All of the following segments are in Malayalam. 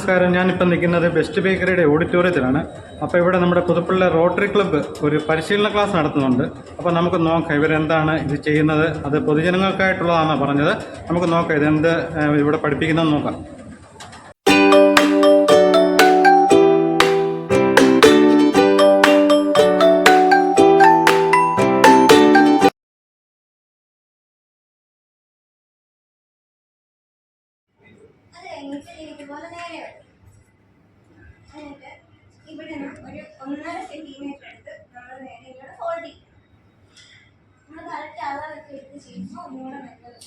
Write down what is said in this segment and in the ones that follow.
നമസ്കാരം. ഞാനിപ്പോൾ നിൽക്കുന്നത് ബെസ്റ്റ് ബേക്കറിയുടെ ഓഡിറ്റോറിയത്തിലാണ്. അപ്പോൾ ഇവിടെ നമ്മുടെ പുതുപ്പള്ളി റോട്ടറി ക്ലബ്ബ് ഒരു പരിശീലന ക്ലാസ് നടത്തുന്നുണ്ട്. അപ്പോൾ നമുക്ക് നോക്കാം ഇവരെന്താണ് ഇത് ചെയ്യുന്നത്. അത് പൊതുജനങ്ങൾക്കായിട്ടുള്ളതാണെന്നാണ് പറഞ്ഞത്. നമുക്ക് നോക്കാം ഇതെന്ത് ഇവിടെ പഠിപ്പിക്കുന്നതെന്ന് നോക്കാം. ഇതുപോലെ നേരെ എന്നിട്ട് ഇവിടെ ഒരു 1.5 സെന്റിമീറ്റർ എടുത്ത് നമ്മൾ നേരെ ഇങ്ങനെ ഫോൾഡ് ചെയ്യും. നമ്മൾ കറക്റ്റ് അളവൊക്കെ എടുത്ത് ചെയ്യുമ്പോൾ ഒന്നുകൂടെ നല്ലത്.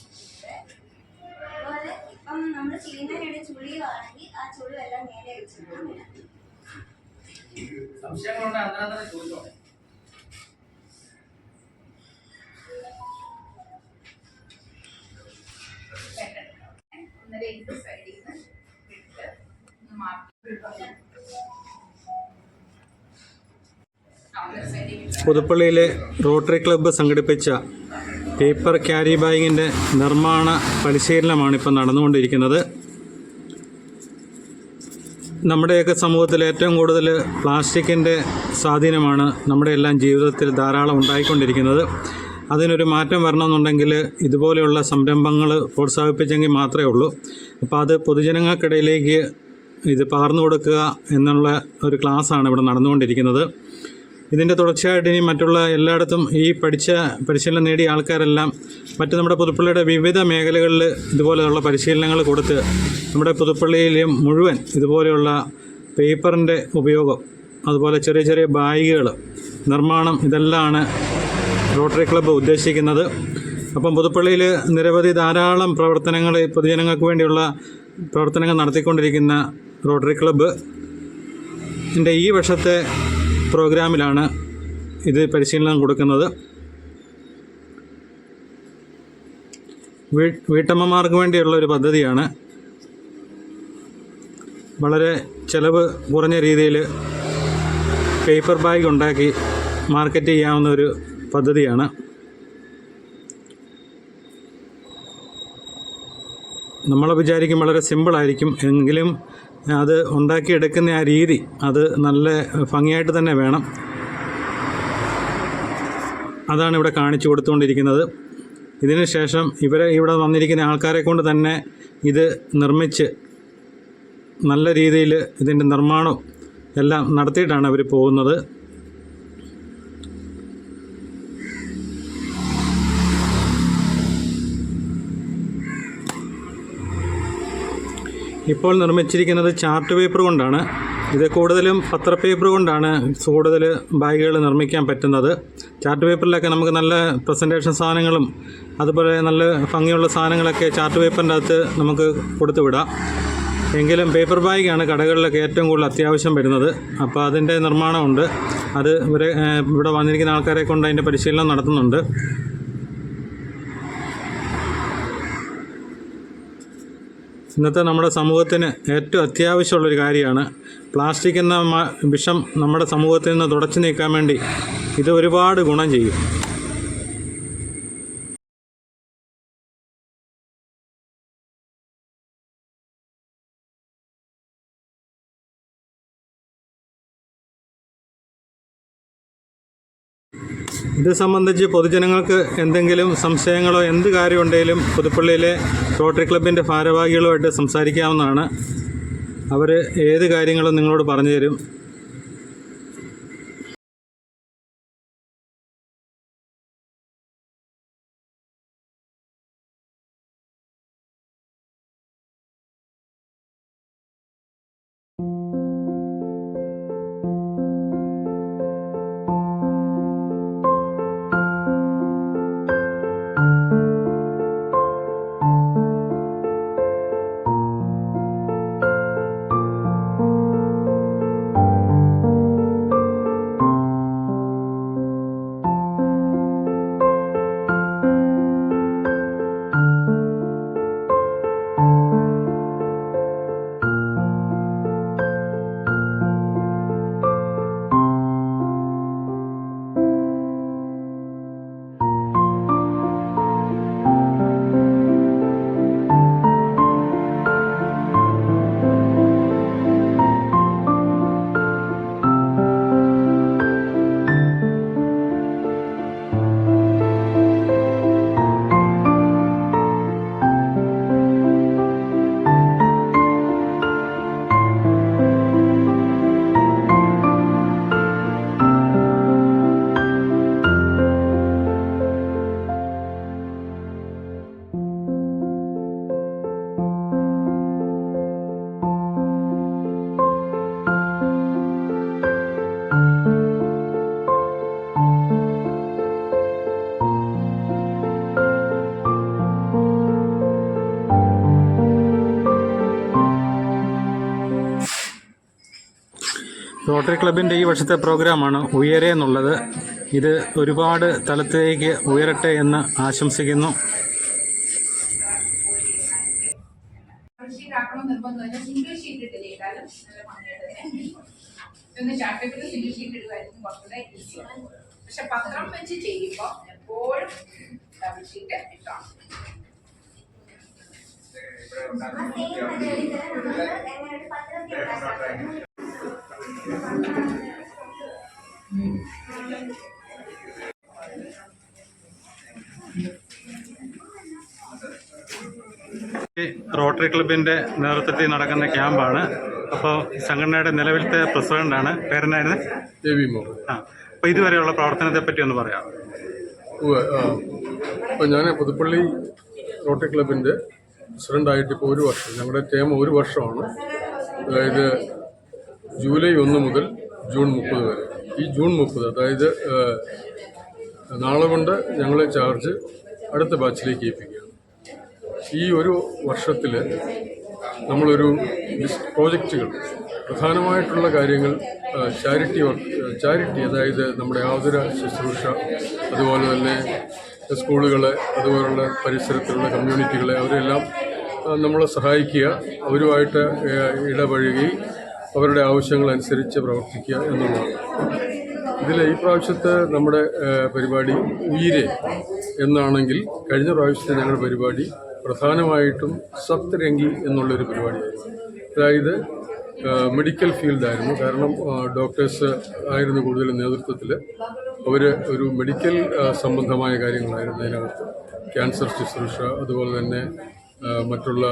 അതുപോലെ ഇപ്പം നമ്മൾ ചെയ്യുന്നതിനിടെ ചുളിയുവാണെങ്കിൽ ആ ചുളിവെല്ലാം നേരെ വെച്ചിട്ടാണ് പുതുപ്പള്ളിയിലെ റോട്ടറി ക്ലബ്ബ് സംഘടിപ്പിച്ച പേപ്പർ ക്യാരി ബാഗിൻ്റെ നിർമ്മാണ പരിശീലനമാണ് ഇപ്പോൾ നടന്നുകൊണ്ടിരിക്കുന്നത്. നമ്മുടെയൊക്കെ സമൂഹത്തിൽ ഏറ്റവും കൂടുതൽ പ്ലാസ്റ്റിക്കിൻ്റെ സ്വാധീനമാണ് നമ്മുടെ എല്ലാം ജീവിതത്തിൽ ധാരാളം ഉണ്ടായിക്കൊണ്ടിരിക്കുന്നത്. അതിനൊരു മാറ്റം വരണമെന്നുണ്ടെങ്കിൽ ഇതുപോലെയുള്ള സംരംഭങ്ങൾ പ്രോത്സാഹിപ്പിച്ചെങ്കിൽ മാത്രമേ ഉള്ളൂ. അപ്പോൾ അത് പൊതുജനങ്ങൾക്കിടയിലേക്ക് ഇത് പകർന്നു കൊടുക്കുക എന്നുള്ള ഒരു ക്ലാസ്സാണ് ഇവിടെ നടന്നുകൊണ്ടിരിക്കുന്നത്. ഇതിൻ്റെ തുടർച്ചയായിട്ട് ഇനി മറ്റുള്ള എല്ലായിടത്തും ഈ പരിശീലനം നേടിയ ആൾക്കാരെല്ലാം മറ്റ് നമ്മുടെ പുതുപ്പള്ളിയുടെ വിവിധ മേഖലകളിൽ ഇതുപോലെയുള്ള പരിശീലനങ്ങൾ കൊടുത്ത് നമ്മുടെ പുതുപ്പള്ളിയിലും മുഴുവൻ ഇതുപോലെയുള്ള പേപ്പറിൻ്റെ ഉപയോഗം, അതുപോലെ ചെറിയ ചെറിയ ബാഗുകൾ നിർമ്മാണം, ഇതെല്ലാമാണ് റോട്ടറി ക്ലബ്ബ് ഉദ്ദേശിക്കുന്നത്. അപ്പം പുതുപ്പള്ളിയിൽ ധാരാളം പ്രവർത്തനങ്ങൾ, പൊതുജനങ്ങൾക്ക് വേണ്ടിയുള്ള പ്രവർത്തനങ്ങൾ നടത്തിക്കൊണ്ടിരിക്കുന്ന റോട്ടറി ക്ലബ്ബ് ഈ വർഷത്തെ പ്രോഗ്രാമിലാണ് ഇത് പരിശീലനം കൊടുക്കുന്നത്. വീട്ടമ്മമാർക്ക് വേണ്ടിയുള്ള ഒരു പദ്ധതിയാണ്. വളരെ ചിലവ് കുറഞ്ഞ രീതിയിൽ പേപ്പർ ബാഗ് ഉണ്ടാക്കി മാർക്കറ്റ് ചെയ്യാവുന്ന ഒരു പദ്ധതിയാണ്. നമ്മൾ വിചാരിക്കും വളരെ സിമ്പിളായിരിക്കും, എങ്കിലും അത് ഉണ്ടാക്കിയെടുക്കുന്ന ആ രീതി അത് നല്ല ഭംഗിയായിട്ട് തന്നെ വേണം. അതാണ് ഇവിടെ കാണിച്ചു കൊടുത്തുകൊണ്ടിരിക്കുന്നത്. ഇതിന് ശേഷം ഇവിടെ വന്നിരിക്കുന്ന ആൾക്കാരെ കൊണ്ട് തന്നെ ഇത് നിർമ്മിച്ച് നല്ല രീതിയിൽ ഇതിൻ്റെ നിർമ്മാണം എല്ലാം നടത്തിയിട്ടാണ് അവർ പോകുന്നത്. ഇപ്പോൾ നിർമ്മിച്ചിരിക്കുന്നത് ചാർട്ട് പേപ്പർ കൊണ്ടാണ്. ഇത് കൂടുതലും പത്ര പേപ്പർ കൊണ്ടാണ് കൂടുതൽ ബാഗുകൾ നിർമ്മിക്കാൻ പറ്റുന്നത്. ചാർട്ട് പേപ്പറിലൊക്കെ നമുക്ക് നല്ല പ്രസൻറ്റേഷൻ സാധനങ്ങളും അതുപോലെ നല്ല ഭംഗിയുള്ള സാധനങ്ങളൊക്കെ ചാർട്ട് പേപ്പറിൻ്റെ അകത്ത് നമുക്ക് കൊടുത്തു വിടാം. എങ്കിലും പേപ്പർ ബാഗാണ് കടകളിലൊക്കെ ഏറ്റവും കൂടുതൽ അത്യാവശ്യം വരുന്നത്. അപ്പോൾ അതിൻ്റെ നിർമ്മാണമുണ്ട്. അത് ഇവിടെ വന്നിരിക്കുന്ന ആൾക്കാരെ കൊണ്ട് അതിൻ്റെ പരിശീലനം നടത്തുന്നുണ്ട്. ഇന്നത്തെ നമ്മുടെ സമൂഹത്തിന് ഏറ്റവും അത്യാവശ്യമുള്ളൊരു കാര്യമാണ്. പ്ലാസ്റ്റിക് എന്ന വിഷം നമ്മുടെ സമൂഹത്തിൽ നിന്ന് തുടച്ചു നീക്കാൻ വേണ്ടി ഇത് ഒരുപാട് ഗുണം ചെയ്യും. ഇത് സംബന്ധിച്ച് പൊതുജനങ്ങൾക്ക് എന്തെങ്കിലും സംശയങ്ങളോ എന്ത് കാര്യമുണ്ടെങ്കിലും പുതുപ്പള്ളിയിലെ റോട്ടറി ക്ലബിൻ്റെ ഭാരവാഹികളുമായിട്ട് സംസാരിക്കാവുന്നതാണ്. അവർ ഏത് കാര്യങ്ങളും നിങ്ങളോട് പറഞ്ഞു തരും. റോട്ടറി ക്ലബിൻ്റെ ഈ വർഷത്തെ പ്രോഗ്രാമാണ് ഉയരെ എന്നുള്ളത്. ഇത് ഒരുപാട് തലത്തിലേക്ക് ഉയരട്ടെ എന്ന് ആശംസിക്കുന്നു. സിംഗിൾ ഷീറ്റ് ഇട്ടാലും നല്ല ഭംഗിയായിട്ട് ഇതൊന്ന് ചാർട്ട് പേപ്പറിൽ സിംഗിൾ ഷീറ്റ് ഇടുമായിരുന്നു കുറച്ചുകൂടെ ഈസിയാണ്. പക്ഷെ പത്രം വെച്ച് ചെയ്യുമ്പോൾ എപ്പോഴും ഡബിൾ ഷീറ്റ് ഇട്ടാണ്. റോട്ടറി ക്ലബിൻ്റെ നേതൃത്വത്തിൽ നടക്കുന്ന ക്യാമ്പാണ്. അപ്പോൾ സംഘടനയുടെ നിലവിലത്തെ പ്രസിഡന്റാണ്. പേരെന്നായിരുന്നു? ആ, അപ്പോൾ ഇതുവരെയുള്ള പ്രവർത്തനത്തെ പറ്റി ഒന്ന് പറയാം. അപ്പോൾ ഞാൻ പുതുപ്പള്ളി റോട്ടറി ക്ലബിൻ്റെ പ്രസിഡൻ്റായിട്ട് ഇപ്പോൾ ഒരു വർഷം, ഞങ്ങളുടെ ടേം ഒരു വർഷമാണ്. അതായത് ജൂലൈ 1 മുതൽ ജൂൺ 30 വരെ. ഈ ജൂൺ 30, അതായത് നാളെ കൊണ്ട് ഞങ്ങൾ ചാർജ് അടുത്ത ബാച്ചിലേക്ക് ഏൽപ്പിക്കുകയാണ്. ഈ ഒരു വർഷത്തിൽ നമ്മളൊരു പ്രോജക്റ്റുകൾ, പ്രധാനമായിട്ടുള്ള കാര്യങ്ങൾ ചാരിറ്റി, അതായത് നമ്മുടെ ആതുര ശുശ്രൂഷ, അതുപോലെ തന്നെ സ്കൂളുകൾ, അതുപോലുള്ള പരിസരത്തുള്ള കമ്മ്യൂണിറ്റികളെ അവരെല്ലാം നമ്മളെ സഹായിക്കുക, അവരുമായിട്ട് ഇടപഴകി അവരുടെ ആവശ്യങ്ങളനുസരിച്ച് പ്രവർത്തിക്കുക എന്നുള്ളതാണ്. ഇതിൽ ഈ പ്രാവശ്യത്തെ നമ്മുടെ പരിപാടി ഉയിരെ എന്നാണെങ്കിൽ, കഴിഞ്ഞ പ്രാവശ്യത്തെ ഞങ്ങളുടെ പരിപാടി പ്രധാനമായിട്ടും സപ്തരംഗി എന്നുള്ളൊരു പരിപാടിയായിരുന്നു. അതായത് മെഡിക്കൽ ഫീൽഡായിരുന്നു. കാരണം ഡോക്ടേഴ്സ് ആയിരുന്നു കൂടുതലും നേതൃത്വത്തിൽ. അവർ ഒരു മെഡിക്കൽ സംബന്ധമായ കാര്യങ്ങളായിരുന്നു അതിനകത്ത്. ക്യാൻസർ ശുശ്രൂഷ, അതുപോലെ തന്നെ മറ്റുള്ള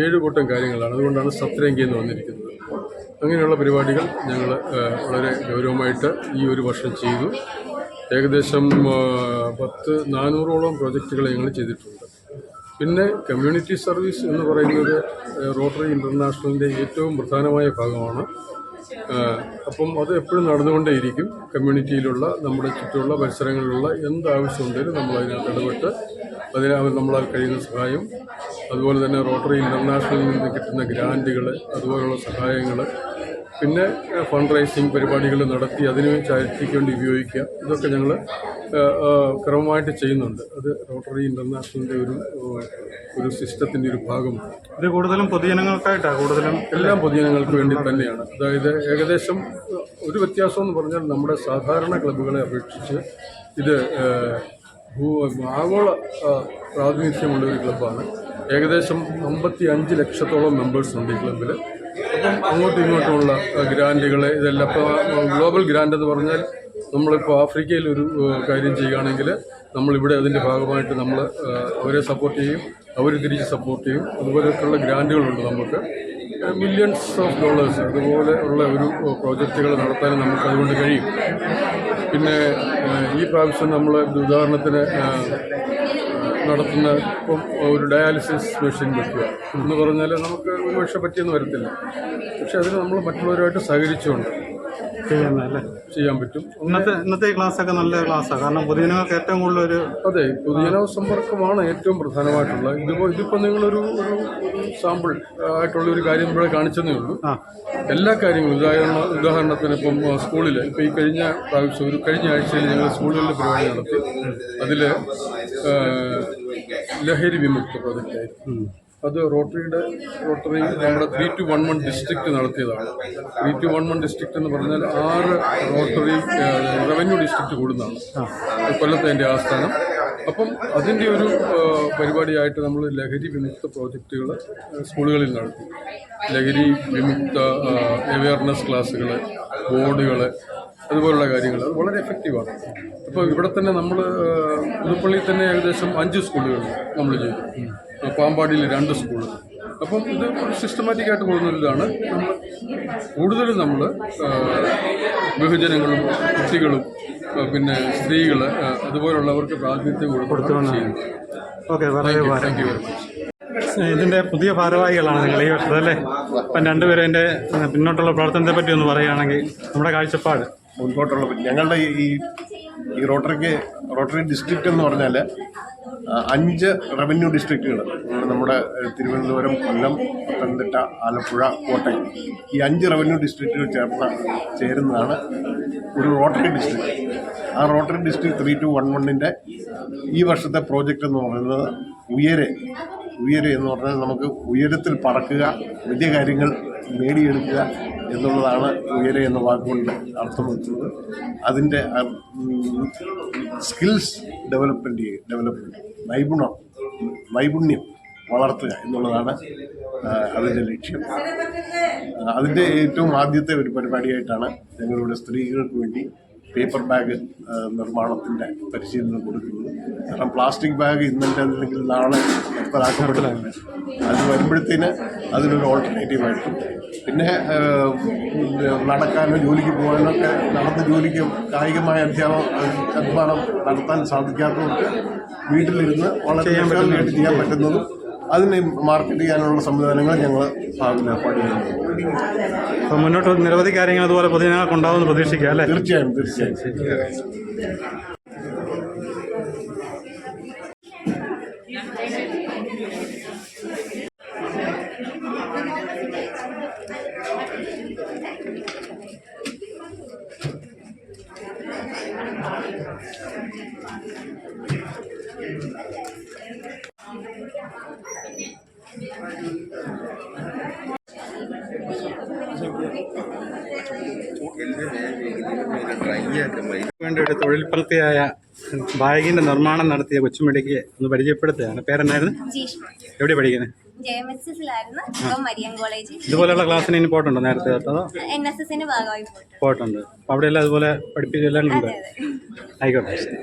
7 കൂട്ടം കാര്യങ്ങളാണ്. അതുകൊണ്ടാണ് സപ്തരംഗി എന്ന് വന്നിരിക്കുന്നത്. അങ്ങനെയുള്ള പരിപാടികൾ ഞങ്ങൾ വളരെ ഗൗരവമായിട്ട് ഈ ഒരു വർഷം ചെയ്തു. ഏകദേശം 400ഓളം പ്രോജക്റ്റുകൾ ഞങ്ങൾ ചെയ്തിട്ടുണ്ട്. പിന്നെ കമ്മ്യൂണിറ്റി സർവീസ് എന്ന് പറയുന്നത് റോട്ടറി ഇൻ്റർനാഷണലിൻ്റെ ഏറ്റവും പ്രധാനമായ ഭാഗമാണ്. അപ്പം അത് എപ്പോഴും നടന്നുകൊണ്ടേയിരിക്കും. കമ്മ്യൂണിറ്റിയിലുള്ള, നമ്മുടെ ചുറ്റുമുള്ള പരിസരങ്ങളിലുള്ള എന്താവശ്യമുണ്ടെങ്കിലും നമ്മളതിനകത്ത് ഇടപെട്ട് നമ്മളാൽ കഴിയുന്ന സഹായം, അതുപോലെ തന്നെ റോട്ടറി ഇൻ്റർനാഷണലിൽ നിന്ന് കിട്ടുന്ന ഗ്രാൻറ്റുകൾ, അതുപോലുള്ള സഹായങ്ങൾ, പിന്നെ ഫണ്ട് റൈസിങ് പരിപാടികൾ നടത്തി അതിന് ചാരിറ്റിക്ക് വേണ്ടി ഉപയോഗിക്കുക, ഇതൊക്കെ ഞങ്ങൾ ക്രമമായിട്ട് ചെയ്യുന്നുണ്ട്. അത് റോട്ടറി ഇൻ്റർനാഷണലിൻ്റെ ഒരു സിസ്റ്റത്തിൻ്റെ ഒരു ഭാഗമാണ്. ഇത് കൂടുതലും പൊതുജനങ്ങൾക്കായിട്ടാണ്, കൂടുതലും എല്ലാം പൊതുജനങ്ങൾക്ക് വേണ്ടി തന്നെയാണ്. അതായത് ഏകദേശം ഒരു വ്യത്യാസം എന്ന് പറഞ്ഞാൽ, നമ്മുടെ സാധാരണ ക്ലബ്ബുകളെ അപേക്ഷിച്ച് ഇത് ആഗോള പ്രാതിനിധ്യമുള്ള ഒരു ക്ലബ്ബാണ്. ഏകദേശം 55 ലക്ഷത്തോളം മെമ്പേഴ്സ് ഉണ്ട് ഈ ക്ലബ്ബിൽ. അപ്പം അങ്ങോട്ടും ഇങ്ങോട്ടുമുള്ള ഗ്രാൻറ്റുകൾ, ഇതെല്ലാം ഇപ്പോൾ ഗ്ലോബൽ ഗ്രാൻഡ് എന്ന് പറഞ്ഞാൽ, നമ്മളിപ്പോൾ ആഫ്രിക്കയിൽ ഒരു കാര്യം ചെയ്യുകയാണെങ്കിൽ നമ്മളിവിടെ അതിൻ്റെ ഭാഗമായിട്ട് നമ്മൾ അവരെ സപ്പോർട്ട് ചെയ്യും, അവർ തിരിച്ച് സപ്പോർട്ട് ചെയ്യും. അതുപോലെയൊക്കെയുള്ള ഗ്രാൻറ്റുകളുണ്ട് നമുക്ക്. മില്യൺസ് ഓഫ് ഡോളേഴ്സ് അതുപോലെ ഉള്ള ഒരു പ്രോജക്റ്റുകൾ നടത്താനും നമുക്ക് അതുകൊണ്ട് കഴിയും. പിന്നെ ഈ പ്രാവശ്യം നമ്മൾ ഉദാഹരണത്തിന് നടത്തുന്ന ഇപ്പം ഒരു ഡയാലിസിസ് മെഷീൻ വെക്കുക എന്ന് പറഞ്ഞാൽ നമുക്ക് ഒരുപക്ഷെ പറ്റിയെന്ന് വരത്തില്ല. പക്ഷെ അതിന് നമ്മൾ മറ്റുള്ളവരുമായിട്ട് സഹകരിച്ചുകൊണ്ട് ചെയ്യാൻ പറ്റും. ഇന്നത്തെ ക്ലാസ്സൊക്കെ നല്ല ക്ലാസ്സാണ്. കാരണം പൊതുജനങ്ങൾക്ക് ഏറ്റവും കൂടുതൽ അതെ, പൊതുജന സമ്പർക്കമാണ് ഏറ്റവും പ്രധാനമായിട്ടുള്ള. ഇതിപ്പോൾ നിങ്ങളൊരു സാമ്പിൾ ആയിട്ടുള്ള ഒരു കാര്യം ഇവിടെ കാണിച്ചതേ ഉള്ളൂ. എല്ലാ കാര്യങ്ങളും ഉദാഹരണത്തിന് ഇപ്പം സ്കൂളിൽ ഇപ്പോൾ ഈ കഴിഞ്ഞ ആഴ്ചയിൽ ഞങ്ങൾ സ്കൂളുകളിൽ പരിപാടി നടത്തി. അതിൽ ലഹരി വിമുക്ത പ്രോജക്റ്റായിരുന്നു. അത് റോട്ടറി നമ്മുടെ 3-1-1 ഡിസ്ട്രിക്റ്റ് നടത്തിയതാണ്. 3-1-1 ഡിസ്ട്രിക്റ്റ് എന്ന് പറഞ്ഞാൽ 6 റോട്ടറി റവന്യൂ ഡിസ്ട്രിക്റ്റ് കൂടുന്നതാണ് കൊല്ലത്തെ എൻ്റെ ആസ്ഥാനം. അപ്പം അതിൻ്റെ ഒരു പരിപാടിയായിട്ട് നമ്മൾ ലഹരി വിമുക്ത പ്രോജക്റ്റുകൾ സ്കൂളുകളിൽ നടത്തി. ലഹരി വിമുക്ത അവയർനെസ് ക്ലാസ്സുകൾ, ബോർഡുകൾ, അതുപോലുള്ള കാര്യങ്ങൾ അത് വളരെ എഫക്റ്റീവാണ്. ഇപ്പോൾ ഇവിടെ തന്നെ നമ്മൾ പുതുപ്പള്ളിയിൽ തന്നെ ഏകദേശം 5 സ്കൂളുകൾ നമ്മൾ ചെയ്തു. പാമ്പാടിയിൽ 2 സ്കൂളുകൾ. അപ്പം ഇത് ഒരു സിസ്റ്റമാറ്റിക്കായിട്ട് പോകുന്നൊരിതാണ്. നമ്മൾ കൂടുതലും നമ്മൾ ബഹുജനങ്ങളും കുട്ടികളും പിന്നെ സ്ത്രീകൾ അതുപോലുള്ളവർക്ക് പ്രാതിനിധ്യം കൊടുക്കുകയാണ് ചെയ്യുന്നത്. Okay, thank you very much. ഇതിൻ്റെ പുതിയ ഭാരവാഹികളാണ് നിങ്ങൾ ഈ വർഷത്തെ, അല്ലേ? അപ്പം രണ്ടുപേരും എൻ്റെ പിന്നോട്ടുള്ള പ്രവർത്തനത്തെ പറ്റി ഒന്ന് പറയുകയാണെങ്കിൽ നമ്മുടെ കാഴ്ചപ്പാട്. മുൻപോട്ടുള്ള ഞങ്ങളുടെ ഈ റോട്ടറി ഡിസ്ട്രിക്റ്റ് എന്ന് പറഞ്ഞാൽ 5 റവന്യൂ ഡിസ്ട്രിക്റ്റുകൾ നമ്മുടെ തിരുവനന്തപുരം, കൊല്ലം, പത്തനംതിട്ട, ആലപ്പുഴ, കോട്ടയം ഈ 5 റവന്യൂ ഡിസ്ട്രിക്റ്റുകൾ ചേരുന്നതാണ് ഒരു റോട്ടറി ഡിസ്ട്രിക്ട്. ആ റോട്ടറി ഡിസ്ട്രിക്ട് 3211-ൻ്റെ ഈ വർഷത്തെ പ്രോജക്റ്റ് എന്ന് പറയുന്നത് ഉയരെ എന്ന് പറഞ്ഞാൽ നമുക്ക് ഉയരത്തിൽ പറക്കുക, വലിയ കാര്യങ്ങൾ നേടിയെടുക്കുക എന്നുള്ളതാണ് ഉയരെ എന്ന വാക്കുകൊണ്ട് അർത്ഥം വെക്കുന്നത്. അതിൻ്റെ സ്കിൽസ് ഡെവലപ്മെൻറ്റ് നൈപുണ്യം വളർത്തുക എന്നുള്ളതാണ് അതിൻ്റെ ലക്ഷ്യം. അതിൻ്റെ ഏറ്റവും ആദ്യത്തെ ഒരു പരിപാടിയായിട്ടാണ് ഞങ്ങളിവിടെ സ്ത്രീകൾക്ക് വേണ്ടി പേപ്പർ ബാഗ് നിർമ്മാണത്തിൻ്റെ പരിശീലനം കൊടുക്കുന്നത്. കാരണം പ്ലാസ്റ്റിക് ബാഗ് ഇന്നത്തെ അല്ലെങ്കിൽ നാളെ നിർത്തലാക്കപ്പെടലാണ്. അത് വരുമ്പോഴത്തേന് അതിനൊരു ഓൾട്ടർനേറ്റീവായിരിക്കും. പിന്നെ നടക്കാനോ ജോലിക്ക് പോകാനോ ഒക്കെ നടന്ന് കായികമായ അധ്വാനം നടത്താൻ സാധിക്കാത്തവർക്ക് വീട്ടിലിരുന്ന് വളരെ എഫിഷ്യൻ്റായിട്ട് ചെയ്യാൻ പറ്റുന്നതും അതിനെ മാർക്കറ്റ് ചെയ്യാനുള്ള സംവിധാനങ്ങൾ ഞങ്ങൾ ഭാവിയിൽ ഏർപ്പാട് ചെയ്യുന്നു. അപ്പോൾ മുന്നോട്ട് നിരവധി കാര്യങ്ങൾ അതുപോലെ പൊതുജനങ്ങൾക്ക് ഉണ്ടാവുമെന്ന് പ്രതീക്ഷിക്കുക അല്ലേ? തീർച്ചയായും. വേണ്ടി ഒരു തൊഴിൽ പ്രവൃത്തിയായ ബാഗിന്റെ നിർമ്മാണം നടത്തിയ കൊച്ചുമിടിക്ക് ഒന്ന് പരിചയപ്പെടുത്തുകയാണ്. പേരെന്നായിരുന്നു? എവിടെ പഠിക്കുന്നത്? ഇതുപോലെയുള്ള ക്ലാസ്സിന് ഇനി പോയിട്ടുണ്ടോ നേരത്തെ? അതോ NSSന്റെ ഭാഗമായി പോയിട്ടുണ്ട്. അപ്പോൾ അവിടെയെല്ലാം അതുപോലെ പഠിപ്പിച്ചെല്ലാം ഉണ്ട്. ആയിക്കോട്ടെ, ശരി.